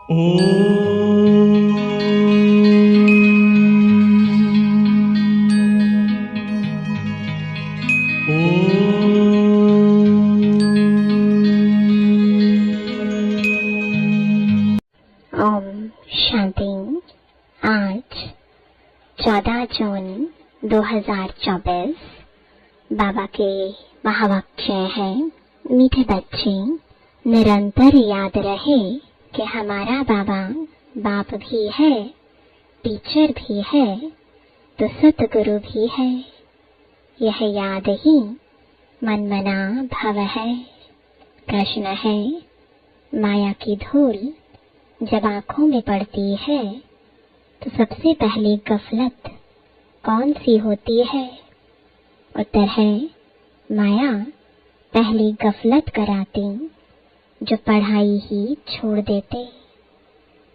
ओम शांति। आज 14 जून 2024 बाबा के महावाक्य है। मीठे बच्चे, निरंतर याद रहे कि हमारा बाबा बाप भी है, टीचर भी है, तो सतगुरु भी है। यह याद ही मन मना भव है। प्रश्न है, माया की धूल जब आंखों में पड़ती है तो सबसे पहली गफलत कौन सी होती है? उत्तर है, माया पहली गफलत कराती जो पढ़ाई ही छोड़ देते।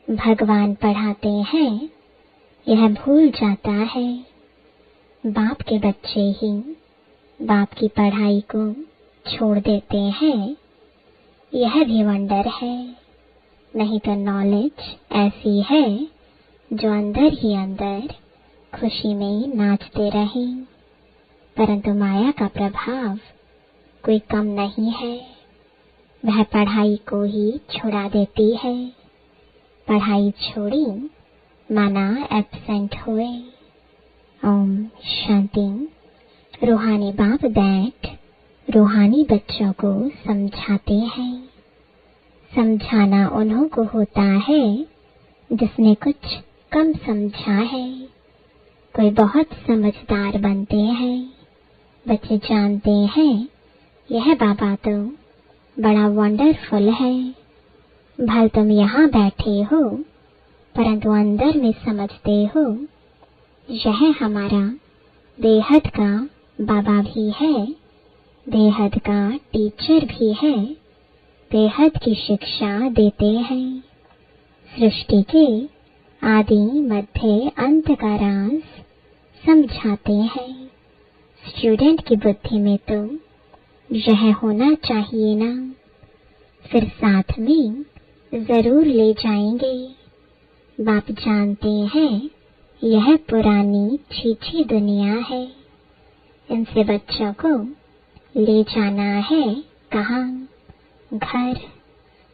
भगवान पढ़ाते हैं, यह भूल जाता है। बाप के बच्चे ही बाप की पढ़ाई को छोड़ देते हैं, यह भी वंडर है। नहीं तो नॉलेज ऐसी है जो अंदर ही अंदर खुशी में नाचते रहे। परंतु माया का प्रभाव कोई कम नहीं है, वह पढ़ाई को ही छुड़ा देती है। पढ़ाई छोड़ी माना एब्सेंट हुए। ओम शांति। रूहानी बाप बैठ रूहानी बच्चों को समझाते हैं। समझाना उन्हों को होता है जिसने कुछ कम समझा है। कोई बहुत समझदार बनते हैं। बच्चे जानते हैं यह बाबा तो बड़ा वंडरफुल है। भल तुम यहाँ बैठे हो, परंतु अंदर में समझते हो यह हमारा बेहद का बाबा भी है, बेहद का टीचर भी है, बेहद की शिक्षा देते हैं। सृष्टि के आदि मध्य अंत का राज समझाते हैं। स्टूडेंट की बुद्धि में तो यह होना चाहिए ना, फिर साथ में जरूर ले जाएंगे। बाप जानते हैं यह पुरानी छीछी दुनिया है, इनसे बच्चों को ले जाना है कहाँ? घर।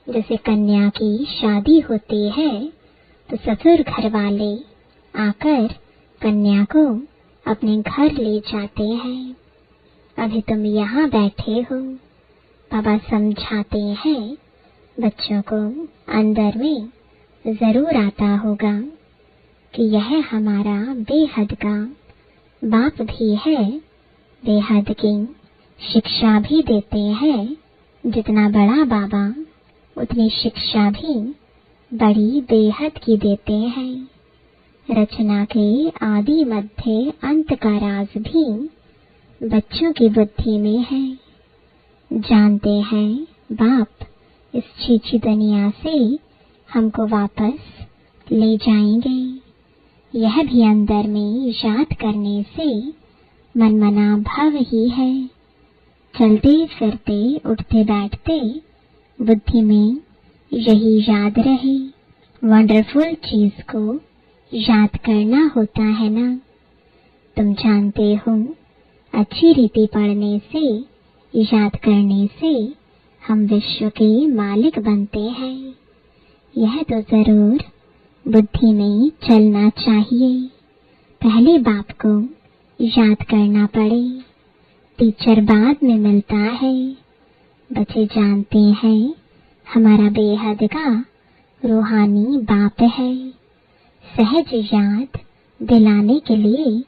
जैसे कन्या की शादी होती है तो ससुर घर वाले आकर कन्या को अपने घर ले जाते हैं। अभी तुम यहाँ बैठे हो, बाबा समझाते हैं बच्चों को। अंदर में जरूर आता होगा कि यह हमारा बेहद का बाप भी है, बेहद की शिक्षा भी देते हैं। जितना बड़ा बाबा उतनी शिक्षा भी बड़ी बेहद की देते हैं। रचना के आदि मध्य अंत का राज भी बच्चों की बुद्धि में है। जानते हैं बाप इस छीछी दुनिया से हमको वापस ले जाएंगे। यह भी अंदर में याद करने से मन मना भाव ही है। चलते फिरते उठते बैठते बुद्धि में यही याद रहे। वंडरफुल चीज को याद करना होता है ना। तुम जानते हो अच्छी रीति पढ़ने से, याद करने से हम विश्व के मालिक बनते हैं। यह तो जरूर बुद्धि में चलना चाहिए। पहले बाप को याद करना पड़े, टीचर बाद में मिलता है। बच्चे जानते हैं हमारा बेहद का रूहानी बाप है। सहज याद दिलाने के लिए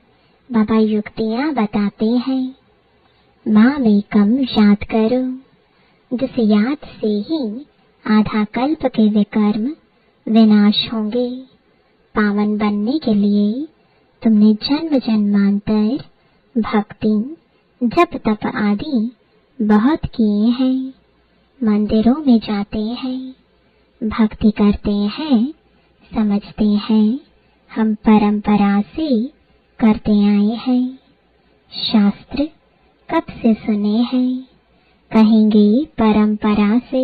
बाबा युक्तियाँ बताते हैं। माँ में कम याद करो, जिस याद से ही आधा कल्प के विकर्म विनाश होंगे। पावन बनने के लिए तुमने जन्म जन्मांतर भक्ति जप तप आदि बहुत किए हैं। मंदिरों में जाते हैं, भक्ति करते हैं, समझते हैं हम परंपरा से करते आए हैं। शास्त्र कब से सुने हैं, कहेंगे परंपरा से।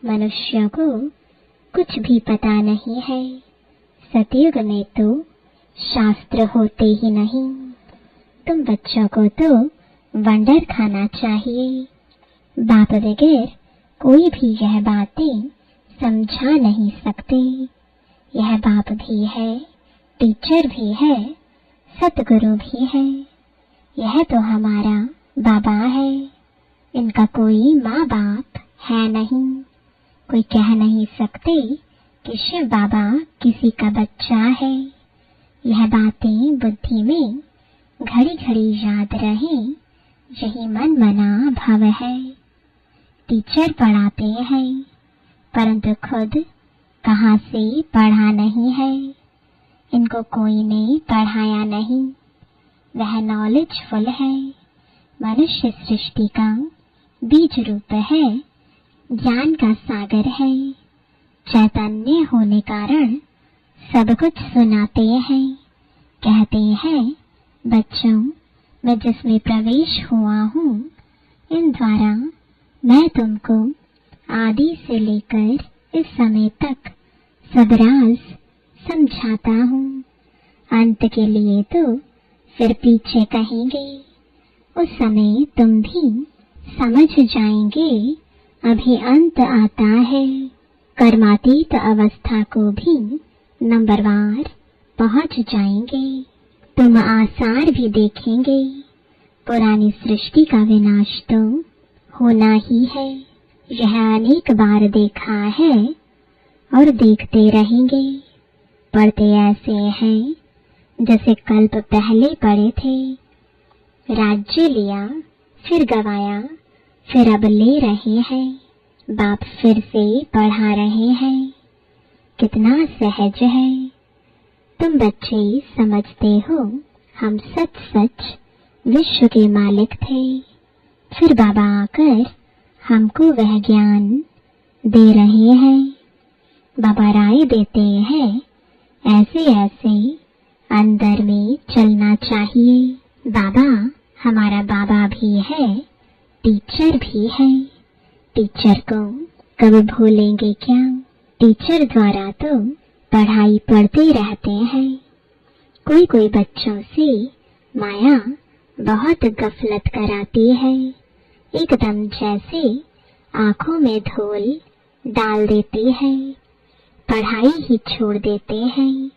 मनुष्यों को कुछ भी पता नहीं है। सतयुग में तो शास्त्र होते ही नहीं। तुम बच्चों को तो वंडर खाना चाहिए। बाप बगैर कोई भी यह बातें समझा नहीं सकते। यह बाप भी है, टीचर भी है, सतगुरु भी है। यह तो हमारा बाबा है। इनका कोई माँ बाप है नहीं। कोई कह नहीं सकते कि शिव बाबा किसी का बच्चा है। यह बातें बुद्धि में घड़ी घड़ी याद रहे, यही मन मना भाव है। टीचर पढ़ाते हैं, परंतु खुद कहाँ से पढ़ा नहीं है। इनको कोई ने पढ़ाया नहीं। वह नॉलेजफुल है। मनुष्य सृष्टि का बीज रूप है, ज्ञान का सागर है। चैतन्य होने कारण सब कुछ सुनाते हैं। कहते हैं, बच्चों, मैं जिसमें प्रवेश हुआ हूँ, इन द्वारा मैं तुमको आदि से लेकर इस समय तक सब राज समझाता हूँ। अंत के लिए तो फिर पीछे कहेंगे, उस समय तुम भी समझ जाएंगे। अभी अंत आता है। कर्मातीत अवस्था को भी नंबरवार पहुंच जाएंगे। तुम आसार भी देखेंगे। पुरानी सृष्टि का विनाश तो होना ही है। यह अनेक बार देखा है और देखते रहेंगे। पढ़ते ऐसे हैं जैसे कल्प पहले पढ़े थे। राज्य लिया, फिर गवाया, फिर अब ले रहे हैं। बाप फिर से पढ़ा रहे हैं। कितना सहज है। तुम बच्चे समझते हो हम सच सच विश्व के मालिक थे। फिर बाबा आकर हमको वह ज्ञान दे रहे हैं। बाबा राय देते हैं, ऐसे ऐसे अंदर में चलना चाहिए। बाबा हमारा बाबा भी है, टीचर भी है। टीचर को कब भूलेंगे क्या? टीचर द्वारा तो पढ़ाई पढ़ते रहते हैं। कोई कोई बच्चों से माया बहुत गफलत कराती है। एकदम जैसे आंखों में धूल डाल देती है। पढ़ाई ही छोड़ देते हैं।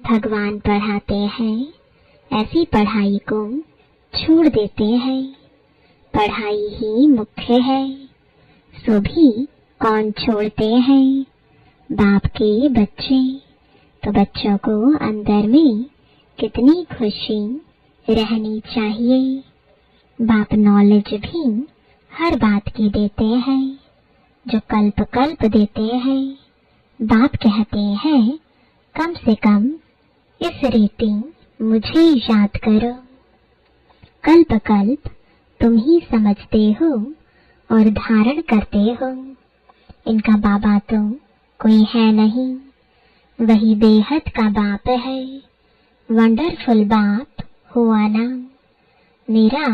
भगवान पढ़ाते हैं, ऐसी पढ़ाई को छोड़ देते हैं। पढ़ाई ही मुख्य है, सो भी कौन छोड़ते हैं? बाप के बच्चे। तो बच्चों को अंदर में कितनी खुशी रहनी चाहिए। बाप नॉलेज भी हर बात की देते हैं, जो कल्प कल्प देते हैं। बाप कहते हैं, कम से कम इस रीति मुझे याद करो। कल्प कल्प तुम ही समझते हो और धारण करते हो। इनका बाबा तो कोई है नहीं, वही बेहद का बाप है। वंडरफुल बाप हुआ ना। मेरा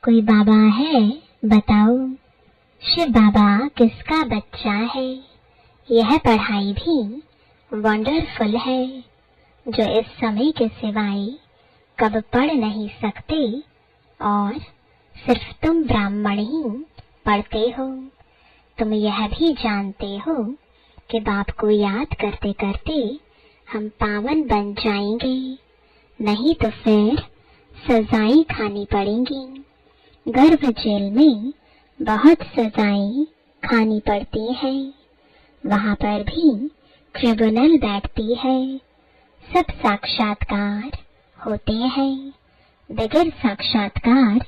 कोई बाबा है बताओ? शिव बाबा किसका बच्चा है? यह पढ़ाई भी वंडरफुल है, जो इस समय के सिवाय कब पढ़ नहीं सकते, और सिर्फ तुम ब्राह्मण ही पढ़ते हो। तुम यह भी जानते हो कि बाप को याद करते करते हम पावन बन जाएंगे, नहीं तो फिर सजाएं खानी पड़ेंगी। गर्भ जेल में बहुत सजाएं खानी पड़ती हैं। वहां पर भी ट्रिब्यूनल बैठती है। सब साक्षात्कार होते हैं। बगैर साक्षात्कार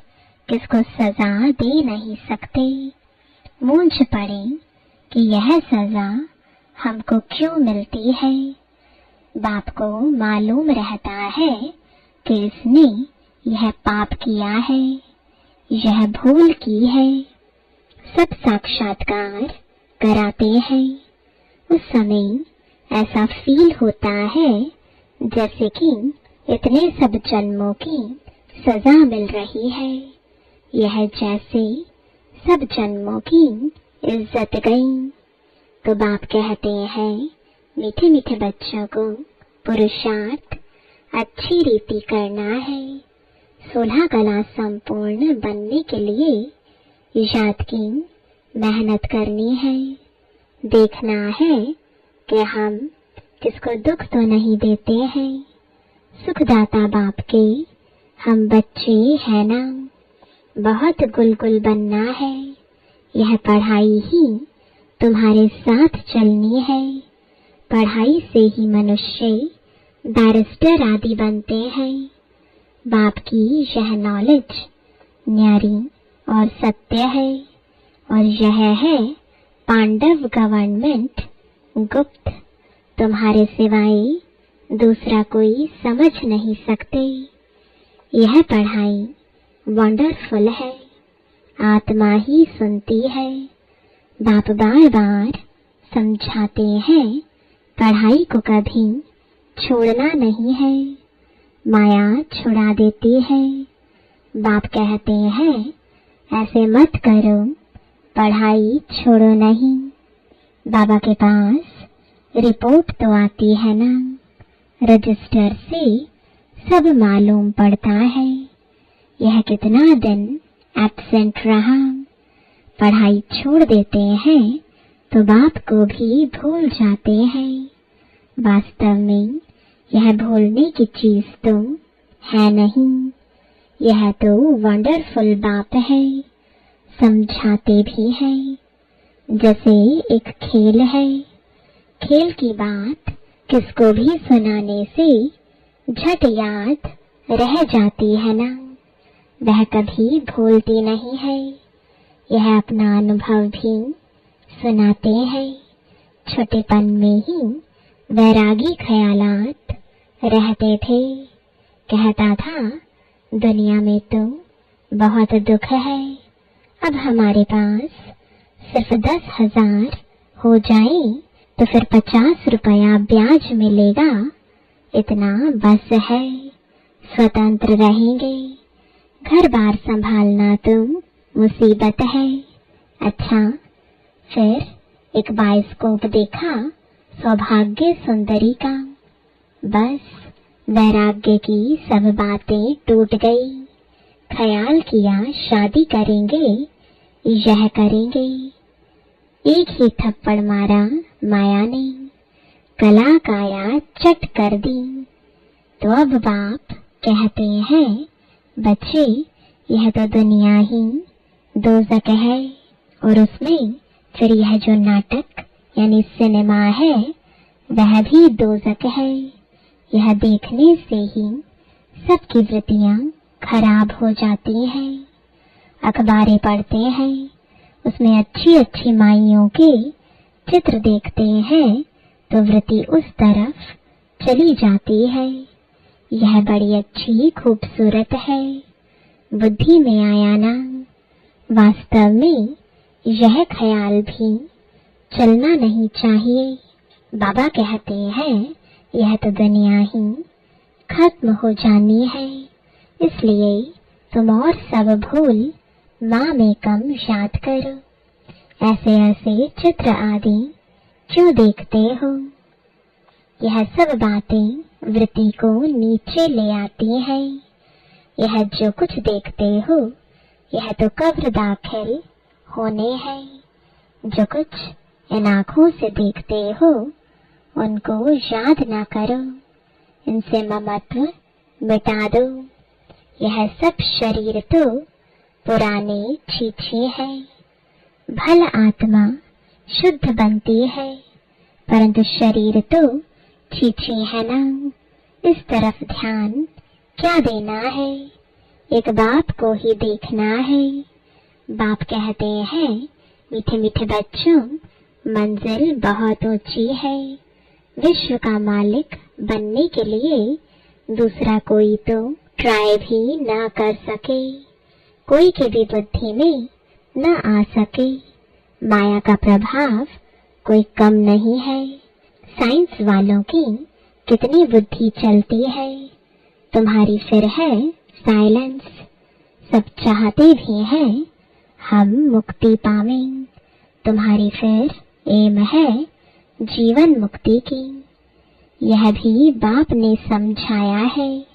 किसको सजा दे नहीं सकते। मूंझ पड़े कि यह सजा हमको क्यों मिलती है। बाप को मालूम रहता है कि इसने यह पाप किया है, यह भूल की है। सब साक्षात्कार कराते हैं। उस समय ऐसा फील होता है जैसे कि इतने सब जन्मों की सजा मिल रही है। यह जैसे सब जन्मों की इज्जत गई। तो बाप कहते हैं, मीठे मीठे बच्चों को पुरुषार्थ अच्छी रीति करना है। 16 कला संपूर्ण बनने के लिए याद की मेहनत करनी है। देखना है कि हम किसको दुख तो नहीं देते हैं। सुखदाता बाप के हम बच्चे हैं ना। बहुत गुलगुल बनना है। यह पढ़ाई ही तुम्हारे साथ चलनी है। पढ़ाई से ही मनुष्य बैरिस्टर आदि बनते हैं। बाप की यह नॉलेज न्यारी और सत्य है, और यह है पांडव गवर्नमेंट गुप्त। तुम्हारे सिवाय दूसरा कोई समझ नहीं सकते। यह पढ़ाई वंडरफुल है। आत्मा ही सुनती है। बाप बार बार समझाते हैं, पढ़ाई को कभी छोड़ना नहीं है। माया छुड़ा देती है। बाप कहते हैं, ऐसे मत करो, पढ़ाई छोड़ो नहीं। बाबा के पास रिपोर्ट तो आती है ना, रजिस्टर से सब मालूम पड़ता है। यह कितना दिन एब्सेंट रहा। पढ़ाई छोड़ देते हैं तो बाप को भी भूल जाते हैं। वास्तव में यह भूलने की चीज तो है नहीं। यह तो वंडरफुल बाप है। समझाते भी हैं, जैसे एक खेल है। खेल की बात किसको भी सुनाने से झट याद रह जाती है ना। वह कभी भूलती नहीं है। यह अपना अनुभव भी सुनाते हैं। छोटेपन में ही वैरागी ख्यालात रहते थे। कहता था, दुनिया में तो बहुत दुख है। अब हमारे पास सिर्फ 10,000 हो जाए तो फिर 50 रुपया ब्याज मिलेगा। इतना बस है। स्वतंत्र रहेंगे। घर बार संभालना तो मुसीबत है। अच्छा, फिर एक बायोस्कोप देखा सौभाग्य सुंदरी का। बस वैराग्य की सब बातें टूट गई। ख्याल किया शादी करेंगे, यह करेंगे। एक ही थप्पड़ मारा माया ने, कला काया चट कर दी। तो अब बाप कहते हैं, बच्चे यह तो दुनिया ही दोज़ख है, और उसमें फिर यह जो नाटक यानी सिनेमा है वह भी दोज़ख है। यह देखने से ही सबकी वृत्तियां खराब हो जाती हैं। अखबारें पढ़ते हैं, उसमें अच्छी अच्छी माइयों के चित्र देखते हैं तो वृत्ति उस तरफ चली जाती है। यह बड़ी अच्छी खूबसूरत है। बुद्धि में आया ना। वास्तव में यह ख्याल भी चलना नहीं चाहिए। बाबा कहते हैं, यह तो दुनिया ही खत्म हो जानी है। इसलिए तुम और सब भूल माँ में कम याद करो। ऐसे ऐसे चित्र आदि क्यों देखते हो? यह सब बातें वृत्ति को नीचे ले आती हैं। यह जो कुछ देखते हो यह तो कब्र दाखिल होने हैं। जो कुछ इन आँखों से देखते हो उनको याद ना करो। इनसे ममत्व मिटा दो। यह सब शरीर तो पुराने छीछे हैं। भल आत्मा शुद्ध बनती है, परंतु शरीर तो छीछे है ना। इस तरफ ध्यान क्या देना है? एक बाप को ही देखना है। बाप कहते हैं, मीठे मीठे बच्चों, मंजिल बहुत ऊंची है। विश्व का मालिक बनने के लिए दूसरा कोई तो ट्राई भी ना कर सके। कोई की भी बुद्धि में न आ सके। माया का प्रभाव कोई कम नहीं है। साइंस वालों की कितनी बुद्धि चलती है। तुम्हारी फिर है साइलेंस। सब चाहते भी हैं हम मुक्ति पावें। तुम्हारी फिर एम है जीवन मुक्ति की। यह भी बाप ने समझाया है।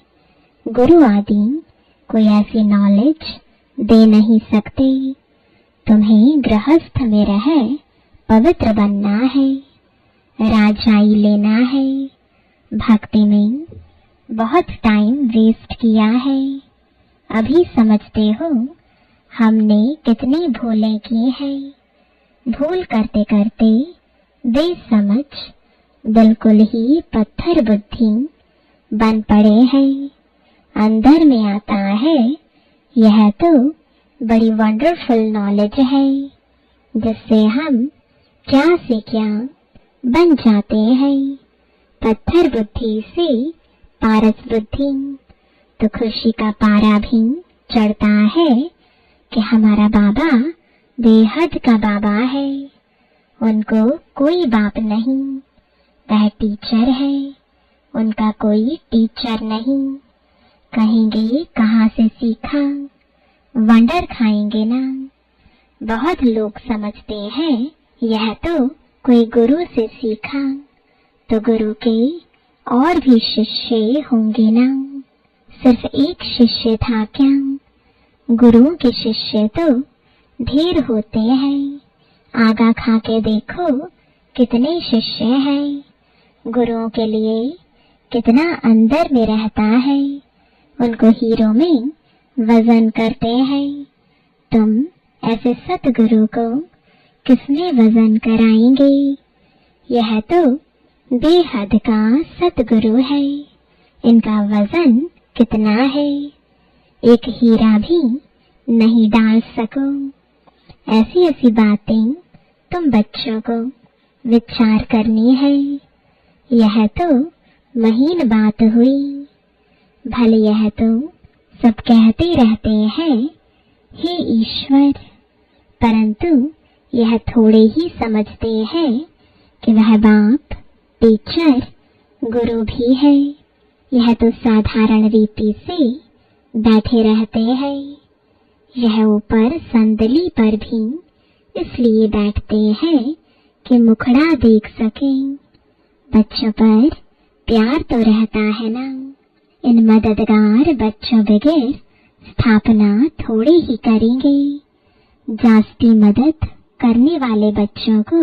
गुरु आदि कोई ऐसी नॉलेज दे नहीं सकते। तुम्हें गृहस्थ में रह पवित्र बनना है, राजाई लेना है। भक्ति में बहुत टाइम वेस्ट किया है। अभी समझते हो हमने कितनी भूलें की हैं। भूल करते करते बेसमझ बिल्कुल ही पत्थर बुद्धि बन पड़े हैं। अंदर में आता है यह तो बड़ी वंडरफुल नॉलेज है, जिससे हम क्या से क्या बन जाते हैं। पत्थर बुद्धि से पारस बुद्धि, तो खुशी का पारा भी चढ़ता है कि हमारा बाबा बेहद का बाबा है। उनको कोई बाप नहीं, वह टीचर है। उनका कोई टीचर नहीं। कहेंगे कहाँ से सीखा, वंडर खाएंगे ना। बहुत लोग समझते हैं यह तो कोई गुरु से सीखा, तो गुरु के और भी शिष्य होंगे ना। सिर्फ एक शिष्य था क्या? गुरु के शिष्य तो ढेर होते हैं। आगा खा के देखो कितने शिष्य हैं। गुरुओं के लिए कितना अंदर में रहता है। उनको हीरो में वजन करते हैं। तुम ऐसे सतगुरु को किसमें वजन कराएंगे? यह तो बेहद का सतगुरु है। इनका वजन कितना है? एक हीरा भी नहीं डाल सको। ऐसी ऐसी बातें तुम बच्चों को विचार करनी है। यह तो महीन बात हुई। भले यह तो सब कहते रहते हैं हे ईश्वर, परंतु यह थोड़े ही समझते हैं कि वह बाप, टीचर, गुरु भी है। यह तो साधारण रीति से बैठे रहते हैं। यह ऊपर संदली पर भी इसलिए बैठते हैं कि मुखड़ा देख सकें। बच्चों पर प्यार तो रहता है ना। इन मददगार बच्चों बगैर स्थापना थोड़े ही करेंगे। जास्ती मदद करने वाले बच्चों को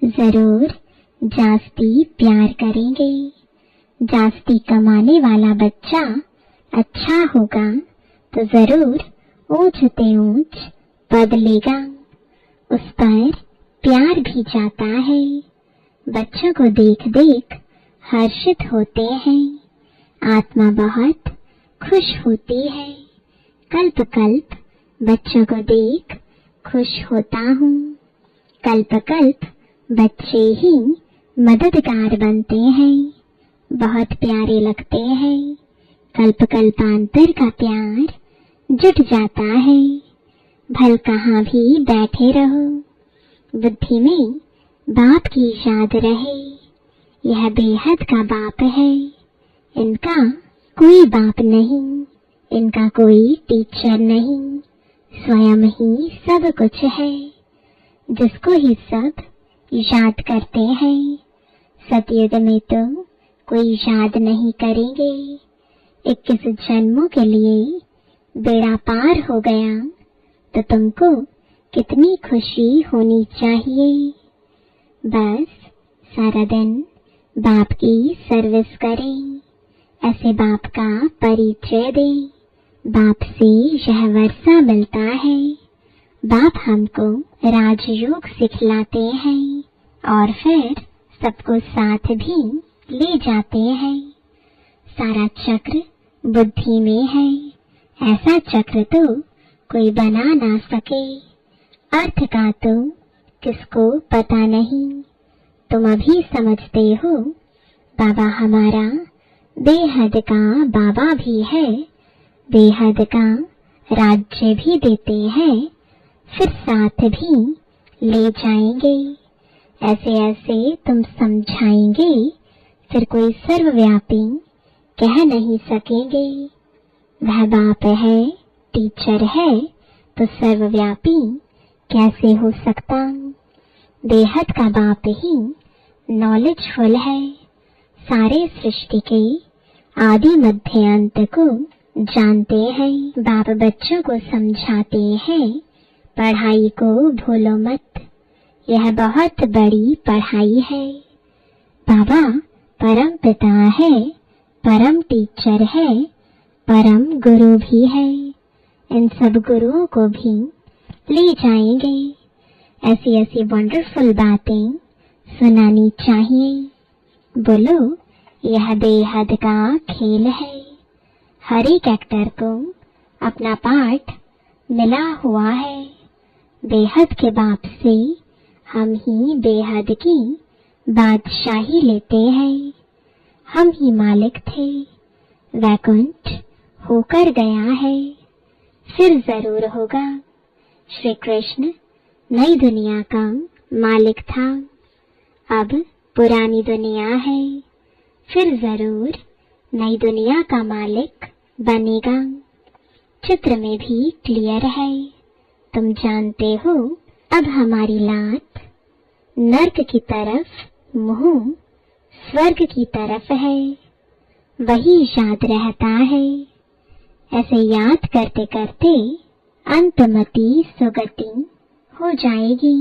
जरूर जास्ती प्यार करेंगे। जास्ती कमाने वाला बच्चा अच्छा होगा तो जरूर ऊंच से ऊंच पद लेगा। उस पर प्यार भी जाता है। बच्चों को देख देख हर्षित होते हैं। आत्मा बहुत खुश होती है। कल्प कल्प बच्चों को देख खुश होता हूँ। कल्प कल्प बच्चे ही मददगार बनते हैं। बहुत प्यारे लगते हैं। कल्प कल्पांतर का प्यार जुट जाता है। भल कहाँ भी बैठे रहो, बुद्धि में बाप की याद रहे। यह बेहद का बाप है। इनका कोई बाप नहीं, इनका कोई टीचर नहीं। स्वयं ही सब कुछ है, जिसको ही सब याद करते हैं। सतयुग में तो कोई याद नहीं करेंगे। 21 जन्मों के लिए बेड़ा पार हो गया तो तुमको कितनी खुशी होनी चाहिए। बस सारा दिन बाप की सर्विस करें। ऐसे बाप का परिचय दें। बाप से यह वर्षा मिलता है। बाप हमको राजयोग सिखलाते हैं और फिर सबको साथ भी ले जाते हैं। सारा चक्र बुद्धि में है। ऐसा चक्र तो कोई बना ना सके। अर्थ का तो किसको पता नहीं। तुम अभी समझते हो बाबा हमारा बेहद का बाबा भी है। बेहद का राज्य भी देते हैं, फिर साथ भी ले जाएंगे। ऐसे ऐसे तुम समझाएंगे, फिर कोई सर्वव्यापी कह नहीं सकेंगे। वह बाप है, टीचर है, तो सर्वव्यापी कैसे हो सकता? बेहद का बाप ही नॉलेजफुल है, सारे सृष्टि के आदि मध्य अंत को जानते हैं। बाप बच्चों को समझाते हैं, पढ़ाई को भूलो मत, यह बहुत बड़ी पढ़ाई है। बाबा परम पिता है, परम टीचर है, परम गुरु भी है। इन सब गुरुओं को भी ले जाएंगे। ऐसी ऐसी वंडरफुल बातें सुनानी चाहिए। बोलो, यह बेहद का खेल है। हर एक एक्टर को अपना पार्ट मिला हुआ है। बेहद के बाप से हम ही बेहद की बादशाही लेते हैं। हम ही मालिक थे, वैकुंठ होकर गया है, फिर जरूर होगा। श्री कृष्ण नई दुनिया का मालिक था, अब पुरानी दुनिया है, फिर जरूर नई दुनिया का मालिक बनेगा। चित्र में भी क्लियर है, तुम जानते हो। अब हमारी लात नर्क की तरफ, मुंह स्वर्ग की तरफ है, वही याद रहता है। ऐसे याद करते करते अंतमति सुगति हो जाएगी।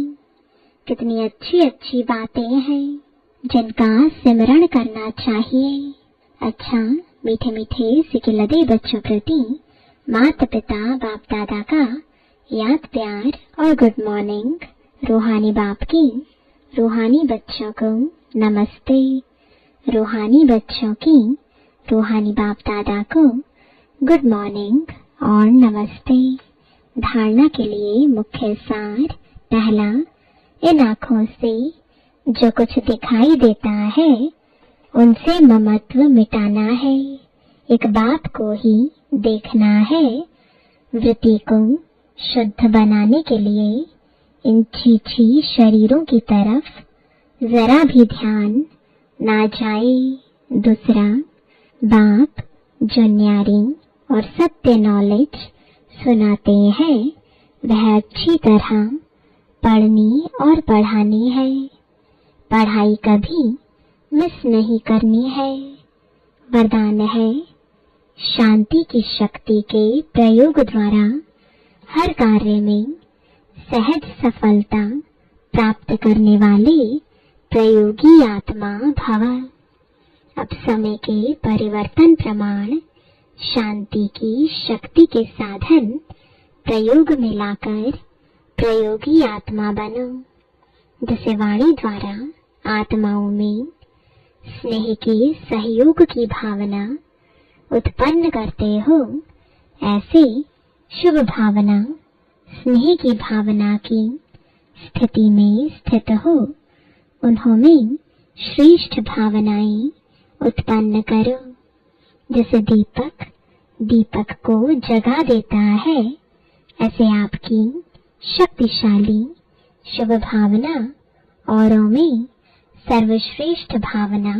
कितनी अच्छी अच्छी बातें हैं जिनका सिमरण करना चाहिए। अच्छा, मीठे मीठे सिकिलदे बच्चों प्रति माता पिता बाप दादा का याद प्यार और गुड मॉर्निंग। रूहानी बाप की रूहानी बच्चों को नमस्ते। रूहानी बच्चों की रूहानी बाप दादा को गुड मॉर्निंग और नमस्ते। धारणा के लिए मुख्य सार। पहला, इन आँखों से जो कुछ दिखाई देता है उनसे ममत्व मिटाना है। एक बाप को ही देखना है। वृत्ति को शुद्ध बनाने के लिए इन छीछी शरीरों की तरफ जरा भी ध्यान ना जाए। दूसरा, बाप जो न्यारी और सत्य नॉलेज सुनाते हैं वह अच्छी तरह पढ़नी और पढ़ानी है। पढ़ाई कभी मिस नहीं करनी है। वरदान है, शांति की शक्ति के प्रयोग द्वारा हर कार्य में सहज सफलता प्राप्त करने वाले प्रयोगी आत्मा भव। अब समय के परिवर्तन प्रमाण शांति की शक्ति के साधन प्रयोग में लाकर प्रयोगी आत्मा बनो। जिसे वाणी द्वारा आत्माओं में स्नेह के सहयोग की भावना उत्पन्न करते हो, ऐसे शुभ भावना स्नेह की भावना की स्थिति में स्थित हो। उन्होंने श्रेष्ठ भावनाएं उत्पन्न करो। जैसे दीपक दीपक को जगा देता है, ऐसे आपकी शक्तिशाली शुभ भावना औरों में सर्वश्रेष्ठ भावना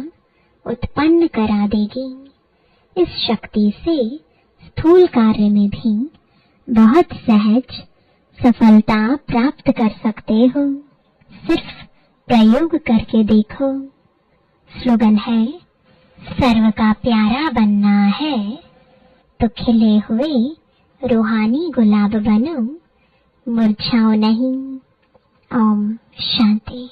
उत्पन्न करा देगी। इस शक्ति से स्थूल कार्य में भी बहुत सहज सफलता प्राप्त कर सकते हो। सिर्फ प्रयोग करके देखो। स्लोगन है, सर्व का प्यारा बनना है तो खिले हुए रूहानी गुलाब बनो, मुरझाओ नहीं। ओम शांति।